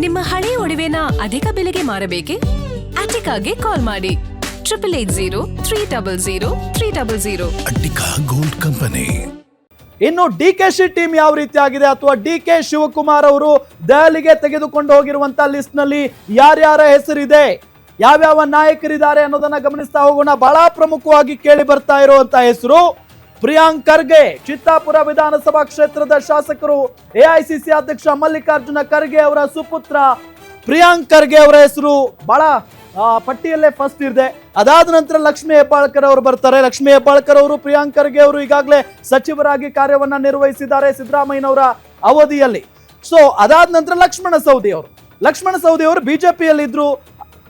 ನಿಮ್ಮ ಹಳೆಯ ಒಡವೆನ ಅಧಿಕ ಬೆಲೆಗೆ ಮಾರಬೇಕೆ? ಅಟಿಕಾಗೆ ಕಾಲ್ ಮಾಡಿ 8880 ಅಟ್ಟಿಕಾ ಗೋಲ್ಡ್ ಕಂಪನಿ. ಇನ್ನು ಡಿಕೆಶಿ ಟೀಮ್ ಯಾವ ರೀತಿ ಆಗಿದೆ ಅಥವಾ ಡಿಕೆ ಶಿವಕುಮಾರ್ ಅವರು ದೆಹಲಿಗೆ ತೆಗೆದುಕೊಂಡು ಹೋಗಿರುವಂತ ಲಿಸ್ಟ್ ನಲ್ಲಿ ಯಾರ್ಯಾರ ಹೆಸರಿದೆ, ಯಾವ್ಯಾವ ನಾಯಕರಿದ್ದಾರೆ ಅನ್ನೋದನ್ನ ಗಮನಿಸ್ತಾ ಹೋಗೋಣ. ಬಹಳ ಪ್ರಮುಖವಾಗಿ ಕೇಳಿ ಬರ್ತಾ ಇರುವಂತ ಹೆಸರು ಪ್ರಿಯಾಂಕ್ ಖರ್ಗೆ. ಚಿತ್ತಾಪುರ ವಿಧಾನಸಭಾ ಕ್ಷೇತ್ರದ ಶಾಸಕರು, ಎಐಸಿಸಿ ಅಧ್ಯಕ್ಷ ಮಲ್ಲಿಕಾರ್ಜುನ ಖರ್ಗೆ ಅವರ ಸುಪುತ್ರ ಪ್ರಿಯಾಂಕ್ ಖರ್ಗೆ ಅವರ ಹೆಸರು ಬಹಳ ಪಟ್ಟಿಯಲ್ಲೇ ಫಸ್ಟ್ ಇದೆ. ಅದಾದ ನಂತರ ಲಕ್ಷ್ಮೀ ಹೆಬ್ಬಾಳ್ಕರ್ ಅವರು ಬರ್ತಾರೆ. ಲಕ್ಷ್ಮೀ ಹೆಬ್ಬಾಳ್ಕರ್ ಅವರು, ಪ್ರಿಯಾಂಕ್ ಖರ್ಗೆ ಅವರು ಈಗಾಗಲೇ ಸಚಿವರಾಗಿ ಕಾರ್ಯವನ್ನ ನಿರ್ವಹಿಸಿದ್ದಾರೆ ಸಿದ್ದರಾಮಯ್ಯನವರ ಅವಧಿಯಲ್ಲಿ. ಸೊ ಅದಾದ ನಂತರ ಲಕ್ಷ್ಮಣ ಸವದಿ ಅವರು ಬಿಜೆಪಿಯಲ್ಲಿ ಇದ್ರು,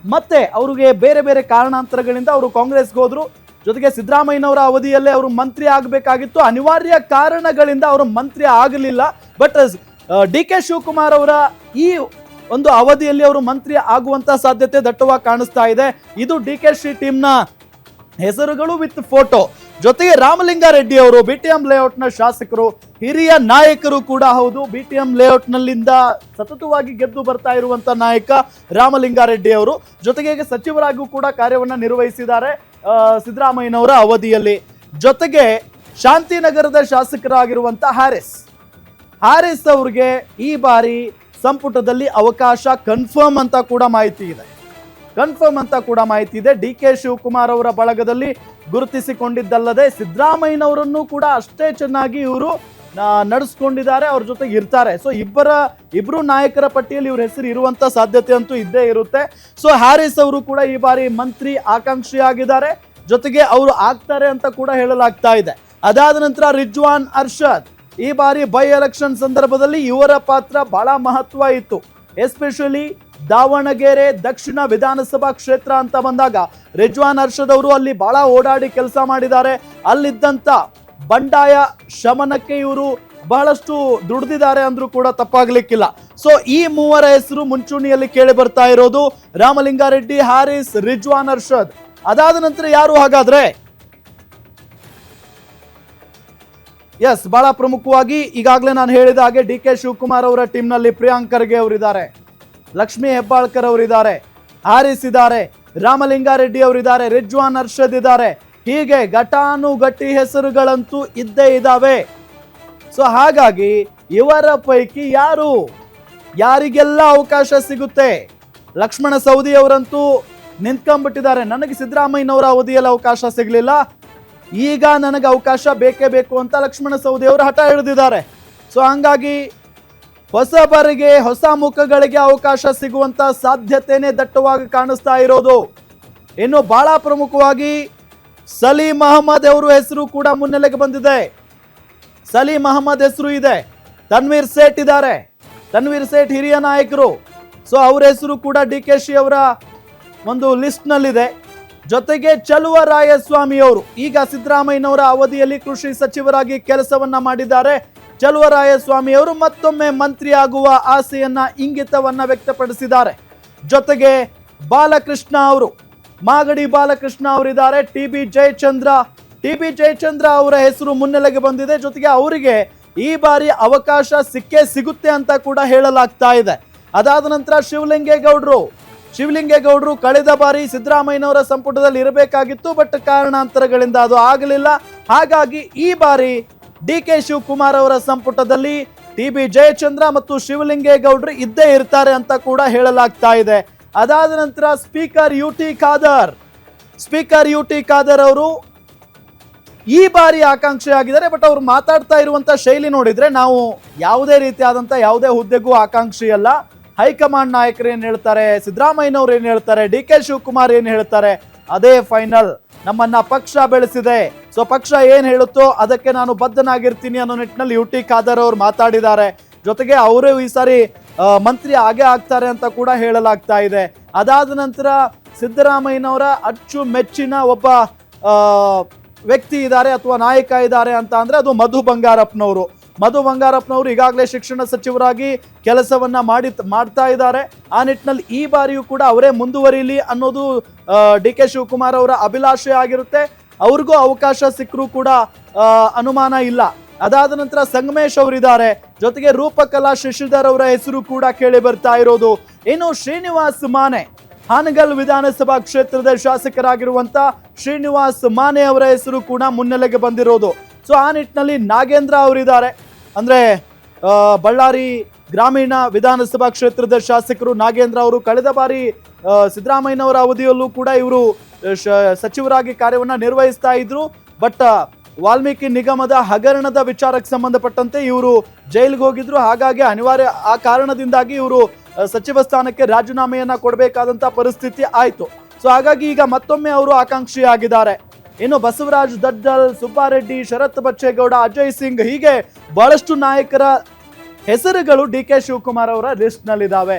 ಮತ್ತೆ ಅವ್ರಿಗೆ ಬೇರೆ ಬೇರೆ ಕಾರಣಾಂತರಗಳಿಂದ ಅವರು ಕಾಂಗ್ರೆಸ್ಗೆ ಹೋದ್ರು. ಜೊತೆಗೆ ಸಿದ್ದರಾಮಯ್ಯನವರ ಅವಧಿಯಲ್ಲೇ ಅವರು ಮಂತ್ರಿ ಆಗಬೇಕಾಗಿತ್ತು, ಅನಿವಾರ್ಯ ಕಾರಣಗಳಿಂದ ಅವರು ಮಂತ್ರಿ ಆಗಲಿಲ್ಲ. ಬಟ್ ಡಿಕೆ ಶಿವಕುಮಾರ್ ಅವರ ಈ ಒಂದು ಅವಧಿಯಲ್ಲಿ ಅವರು ಮಂತ್ರಿ ಆಗುವಂತ ಸಾಧ್ಯತೆ ದಟ್ಟವಾಗಿ ಕಾಣಿಸ್ತಾ ಇದೆ. ಇದು ಡಿಕೆಶಿ ಟೀಮ್ನ ಹೆಸರುಗಳು ವಿತ್ ಫೋಟೋ. ಜೊತೆಗೆ ರಾಮಲಿಂಗಾರೆಡ್ಡಿ ಅವರು ಬಿಟಿಎಂ ಲೇಔಟ್ನ ಶಾಸಕರು, ಹಿರಿಯ ನಾಯಕರು ಕೂಡ ಹೌದು. ಬಿಟಿಎಂ ಲೇಔಟ್ನಲ್ಲಿಂದ ಸತತವಾಗಿ ಗೆದ್ದು ಬರ್ತಾ ಇರುವಂತ ನಾಯಕ ರಾಮಲಿಂಗಾರೆಡ್ಡಿ ಅವರು. ಜೊತೆಗೆ ಸಚಿವರಾಗೂ ಕೂಡ ಕಾರ್ಯವನ್ನ ನಿರ್ವಹಿಸಿದ್ದಾರೆ ಸಿದ್ದರಾಮಯ್ಯನವರ ಅವಧಿಯಲ್ಲಿ. ಜೊತೆಗೆ ಶಾಂತಿನಗರದ ಶಾಸಕರಾಗಿರುವಂತ ಹ್ಯಾರಿಸ್ ಅವರಿಗೆ ಈ ಬಾರಿ ಸಂಪುಟದಲ್ಲಿ ಅವಕಾಶ ಕನ್ಫರ್ಮ್ ಅಂತ ಕೂಡ ಮಾಹಿತಿ ಇದೆ. ಡಿಕೆ ಶಿವಕುಮಾರ್ ಅವರ ಬಳಗದಲ್ಲಿ ಗುರುತಿಸಿಕೊಂಡಿದ್ದಲ್ಲದೆ ಸಿದ್ದರಾಮಯ್ಯನವರನ್ನು ಕೂಡ ಅಷ್ಟೇ ಚೆನ್ನಾಗಿ ಇವರು ನಡೆಸ್ಕೊಂಡಿದ್ದಾರೆ, ಅವ್ರ ಜೊತೆಗೆ ಇರ್ತಾರೆ. ಸೊ ಇಬ್ಬರು ನಾಯಕರ ಪಟ್ಟಿಯಲ್ಲಿ ಇವ್ರ ಹೆಸರು ಇರುವಂತ ಸಾಧ್ಯತೆ ಅಂತೂ ಇದ್ದೇ ಇರುತ್ತೆ. ಸೊ ಹ್ಯಾರಿಸ್ ಅವರು ಕೂಡ ಈ ಬಾರಿ ಮಂತ್ರಿ ಆಕಾಂಕ್ಷಿಯಾಗಿದ್ದಾರೆ, ಜೊತೆಗೆ ಅವರು ಆಗ್ತಾರೆ ಅಂತ ಕೂಡ ಹೇಳಲಾಗ್ತಾ ಇದೆ. ಅದಾದ ನಂತರ ರಿಜ್ವಾನ್ ಅರ್ಷದ್, ಈ ಬಾರಿ ಬೈ ಎಲೆಕ್ಷನ್ ಸಂದರ್ಭದಲ್ಲಿ ಇವರ ಪಾತ್ರ ಬಹಳ ಮಹತ್ವ ಇತ್ತು. ಎಸ್ಪೆಷಲಿ ದಾವಣಗೆರೆ ದಕ್ಷಿಣ ವಿಧಾನಸಭಾ ಕ್ಷೇತ್ರ ಅಂತ ಬಂದಾಗ ರಿಜ್ವಾನ್ ಅರ್ಷದ್ ಅವರು ಅಲ್ಲಿ ಬಹಳ ಓಡಾಡಿ ಕೆಲಸ ಮಾಡಿದ್ದಾರೆ. ಅಲ್ಲಿದ್ದಂತ ಬಂಡಾಯ ಶಮನಕ್ಕೆ ಇವರು ಬಹಳಷ್ಟು ದುಡಿದಿದ್ದಾರೆ ಅಂದ್ರೂ ಕೂಡ ತಪ್ಪಾಗ್ಲಿಕ್ಕಿಲ್ಲ. ಸೊ ಈ ಮೂವರ ಹೆಸರು ಮುಂಚೂಣಿಯಲ್ಲಿ ಕೇಳಿ ಬರ್ತಾ ಇರೋದು, ರಾಮಲಿಂಗಾರೆಡ್ಡಿ, ಹ್ಯಾರಿಸ್, ರಿಜ್ವಾನ್ ಅರ್ಷದ್. ಅದಾದ ನಂತರ ಯಾರು ಹಾಗಾದ್ರೆ? ಎಸ್, ಬಹಳ ಪ್ರಮುಖವಾಗಿ ಈಗಾಗಲೇ ನಾನು ಹೇಳಿದ ಹಾಗೆ ಡಿಕೆ ಶಿವಕುಮಾರ್ ಅವರ ಟೀಮ್ನಲ್ಲಿ ಪ್ರಿಯಾಂಕ್ ಖರ್ಗೆ ಅವರಿದ್ದಾರೆ, ಲಕ್ಷ್ಮೀ ಹೆಬ್ಬಾಳ್ಕರ್ ಅವರಿದ್ದಾರೆ, ಹ್ಯಾರಿಸ್ ಇದ್ದಾರೆ, ರಾಮಲಿಂಗಾರೆಡ್ಡಿ ಅವರಿದ್ದಾರೆ, ರಿಜ್ವಾನ್ ಅರ್ಷದ್ ಇದ್ದಾರೆ. ಹೀಗೆ ಘಟಾನುಘಟಿ ಹೆಸರುಗಳಂತೂ ಇದ್ದೇ ಇದ್ದಾವೆ. ಸೊ ಹಾಗಾಗಿ ಇವರ ಪೈಕಿ ಯಾರಿಗೆಲ್ಲ ಅವಕಾಶ ಸಿಗುತ್ತೆ? ಲಕ್ಷ್ಮಣ ಸವದಿ ಅವರಂತೂ ನಿಂತ್ಕೊಂಡ್ಬಿಟ್ಟಿದ್ದಾರೆ, ನನಗೆ ಸಿದ್ದರಾಮಯ್ಯನವರ ಅವಧಿಯಲ್ಲಿ ಅವಕಾಶ ಸಿಗಲಿಲ್ಲ, ಈಗ ನನಗೆ ಅವಕಾಶ ಬೇಕೇ ಬೇಕು ಅಂತ ಲಕ್ಷ್ಮಣ ಸವದಿ ಅವರು ಹಠ ಹಿಡಿದಿದ್ದಾರೆ. ಸೊ ಹಂಗಾಗಿ ಹೊಸಬರಿಗೆ, ಹೊಸ ಮುಖಗಳಿಗೆ ಅವಕಾಶ ಸಿಗುವಂತ ಸಾಧ್ಯತೆನೇ ದಟ್ಟವಾಗಿ ಕಾಣಿಸ್ತಾ ಇರೋದು. ಇನ್ನು ಬಹಳ ಪ್ರಮುಖವಾಗಿ ಸಲೀಂ ಅಹಮದ್ ಅವರ ಹೆಸರು ಕೂಡ ಮುನ್ನೆಲೆಗೆ ಬಂದಿದೆ. ಸಲೀಂ ಅಹಮದ್ ಹೆಸರು ಇದೆ. ತನ್ವೀರ್ ಸೇಠ್ ಇದ್ದಾರೆ, ತನ್ವೀರ್ ಸೇಠ್ ಹಿರಿಯ ನಾಯಕರು. ಸೊ ಅವರ ಹೆಸರು ಕೂಡ ಡಿಕೆಶಿ ಅವರ ಒಂದು ಲಿಸ್ಟ್ ನಲ್ಲಿದೆ. ಜೊತೆಗೆ ಚಲುವರಾಯಸ್ವಾಮಿ ಅವರು ಈಗ ಸಿದ್ದರಾಮಯ್ಯನವರ ಅವಧಿಯಲ್ಲಿ ಕೃಷಿ ಸಚಿವರಾಗಿ ಕೆಲಸವನ್ನ ಮಾಡಿದ್ದಾರೆ. ಚಲುವರಾಯಸ್ವಾಮಿ ಅವರು ಮತ್ತೊಮ್ಮೆ ಮಂತ್ರಿ ಆಗುವ ಆಸೆಯನ್ನ, ಇಂಗಿತವನ್ನ ವ್ಯಕ್ತಪಡಿಸಿದ್ದಾರೆ. ಜೊತೆಗೆ ಬಾಲಕೃಷ್ಣ ಅವರು, ಮಾಗಡಿ ಬಾಲಕೃಷ್ಣ ಅವರಿದ್ದಾರೆ. ಟಿ ಬಿ ಜಯಚಂದ್ರ ಅವರ ಹೆಸರು ಮುನ್ನೆಲೆಗೆ ಬಂದಿದೆ. ಜೊತೆಗೆ ಅವರಿಗೆ ಈ ಬಾರಿ ಅವಕಾಶ ಸಿಗುತ್ತೆ ಅಂತ ಕೂಡ ಹೇಳಲಾಗ್ತಾ ಇದೆ. ಅದಾದ ನಂತರ ಶಿವಲಿಂಗೇಗೌಡರು ಕಳೆದ ಬಾರಿ ಸಿದ್ದರಾಮಯ್ಯನವರ ಸಂಪುಟದಲ್ಲಿ ಇರಬೇಕಾಗಿತ್ತು, ಬಟ್ ಕಾರಣಾಂತರಗಳಿಂದ ಅದು ಆಗಲಿಲ್ಲ. ಹಾಗಾಗಿ ಈ ಬಾರಿ ಡಿಕೆ ಶಿವಕುಮಾರ್ ಅವರ ಸಂಪುಟದಲ್ಲಿ ಟಿ ಬಿ ಜಯಚಂದ್ರ ಮತ್ತು ಶಿವಲಿಂಗೇಗೌಡರು ಇದ್ದೇ ಇರ್ತಾರೆ ಅಂತ ಕೂಡ ಹೇಳಲಾಗ್ತಾ ಇದೆ. ಅದಾದ ನಂತರ ಸ್ಪೀಕರ್ ಯು ಟಿ ಖಾದರ್ ಅವರು ಈ ಬಾರಿ ಆಕಾಂಕ್ಷಿಯಾಗಿದ್ದಾರೆ. ಬಟ್ ಅವರು ಮಾತಾಡ್ತಾ ಇರುವಂತ ಶೈಲಿ ನೋಡಿದ್ರೆ ನಾವು ಯಾವುದೇ ರೀತಿಯಾದಂತ ಯಾವುದೇ ಹುದ್ದೆಗೂ ಆಕಾಂಕ್ಷಿಯಲ್ಲ. ಹೈಕಮಾಂಡ್ ನಾಯಕರು ಏನ್ ಹೇಳ್ತಾರೆ, ಸಿದ್ದರಾಮಯ್ಯನವ್ರು ಏನ್ ಹೇಳ್ತಾರೆ, ಡಿ ಕೆ ಶಿವಕುಮಾರ್ ಏನ್ ಹೇಳ್ತಾರೆ, ಅದೇ ಫೈನಲ್. ನಮ್ಮನ್ನ ಪಕ್ಷ ಬೆಳೆಸಿದೆ, ಸೊ ಪಕ್ಷ ಏನ್ ಹೇಳುತ್ತೋ ಅದಕ್ಕೆ ನಾನು ಬದ್ಧನಾಗಿರ್ತೀನಿ ಅನ್ನೋ ನಿಟ್ಟಿನಲ್ಲಿ ಯು ಟಿ ಖಾದರ್ ಅವರು ಮಾತಾಡಿದ್ದಾರೆ. ಜೊತೆಗೆ ಅವರು ಈ ಸಾರಿ ಮಂತ್ರಿ ಆಗೇ ಆಗ್ತಾರೆ ಅಂತ ಕೂಡ ಹೇಳಲಾಗ್ತಾ ಇದೆ. ಅದಾದ ನಂತರ ಸಿದ್ದರಾಮಯ್ಯನವರ ಅಚ್ಚುಮೆಚ್ಚಿನ ಒಬ್ಬ ವ್ಯಕ್ತಿ ಇದ್ದಾರೆ ಅಥವಾ ನಾಯಕ ಇದ್ದಾರೆ ಅಂತ ಅಂದ್ರೆ ಅದು ಮಧು ಬಂಗಾರಪ್ಪನವರು. ಈಗಾಗಲೇ ಶಿಕ್ಷಣ ಸಚಿವರಾಗಿ ಕೆಲಸವನ್ನ ಮಾಡ್ತಾ ಇದ್ದಾರೆ. ಆ ನಿಟ್ಟಿನಲ್ಲಿ ಈ ಬಾರಿಯೂ ಕೂಡ ಅವರೇ ಮುಂದುವರಿಲಿ ಅನ್ನೋದು ಡಿ ಕೆ ಶಿವಕುಮಾರ್ ಅವರ ಅಭಿಲಾಷೆ ಆಗಿರುತ್ತೆ. ಅವ್ರಿಗೂ ಅವಕಾಶ ಸಿಕ್ಕರೂ ಕೂಡ ಅನುಮಾನ ಇಲ್ಲ. ಅದಾದ ನಂತರ ಸಂಗಮೇಶ್ ಅವರಿದ್ದಾರೆ, ಜೊತೆಗೆ ರೂಪಕಲಾ ಶಶಿಧರ್ ಅವರ ಹೆಸರು ಕೂಡ ಕೇಳಿ ಬರ್ತಾ ಇರೋದು. ಇನ್ನು ಶ್ರೀನಿವಾಸ್ ಮಾನೆ, ಹಾನಗಲ್ ವಿಧಾನಸಭಾ ಕ್ಷೇತ್ರದ ಶಾಸಕರಾಗಿರುವಂತ ಶ್ರೀನಿವಾಸ್ ಮಾನೆ ಅವರ ಹೆಸರು ಕೂಡ ಮುನ್ನೆಲೆಗೆ ಬಂದಿರೋದು. ಸೊ ಆ ನಿಟ್ಟಿನಲ್ಲಿ ನಾಗೇಂದ್ರ ಅವರಿದ್ದಾರೆ, ಅಂದ್ರೆ ಬಳ್ಳಾರಿ ಗ್ರಾಮೀಣ ವಿಧಾನಸಭಾ ಕ್ಷೇತ್ರದ ಶಾಸಕರು ನಾಗೇಂದ್ರ ಅವರು. ಕಳೆದ ಬಾರಿ ಸಿದ್ದರಾಮಯ್ಯನವರ ಅವಧಿಯಲ್ಲೂ ಕೂಡ ಇವರು ಸಚಿವರಾಗಿ ಕಾರ್ಯವನ್ನ ನಿರ್ವಹಿಸ್ತಾ ಇದ್ರು. ಬಟ್ ವಾಲ್ಮೀಕಿ ನಿಗಮದ ಹಗರಣದ ವಿಚಾರಕ್ಕೆ ಸಂಬಂಧಪಟ್ಟಂತೆ ಇವರು ಜೈಲಿಗೆ ಹೋಗಿದ್ರು. ಹಾಗಾಗಿ ಅನಿವಾರ್ಯ ಆ ಕಾರಣದಿಂದಾಗಿ ಇವರು ಸಚಿವ ಸ್ಥಾನಕ್ಕೆ ರಾಜೀನಾಮೆಯನ್ನ ಕೊಡಬೇಕಾದಂತ ಪರಿಸ್ಥಿತಿ ಆಯ್ತು. ಸೊ ಹಾಗಾಗಿ ಈಗ ಮತ್ತೊಮ್ಮೆ ಅವರು ಆಕಾಂಕ್ಷಿಯಾಗಿದ್ದಾರೆ. ಇನ್ನು ಬಸವರಾಜ್ ದಡ್ಡಲ್, ಸುಬ್ಬಾರೆಡ್ಡಿ, ಶರತ್ ಬಚ್ಚೇಗೌಡ, ಅಜಯ್ ಸಿಂಗ್, ಹೀಗೆ ಬಹಳಷ್ಟು ನಾಯಕರ ಹೆಸರುಗಳು ಡಿ ಕೆ ಶಿವಕುಮಾರ್ ಅವರ ಲಿಸ್ಟ್ ನಲ್ಲಿದ್ದಾವೆ.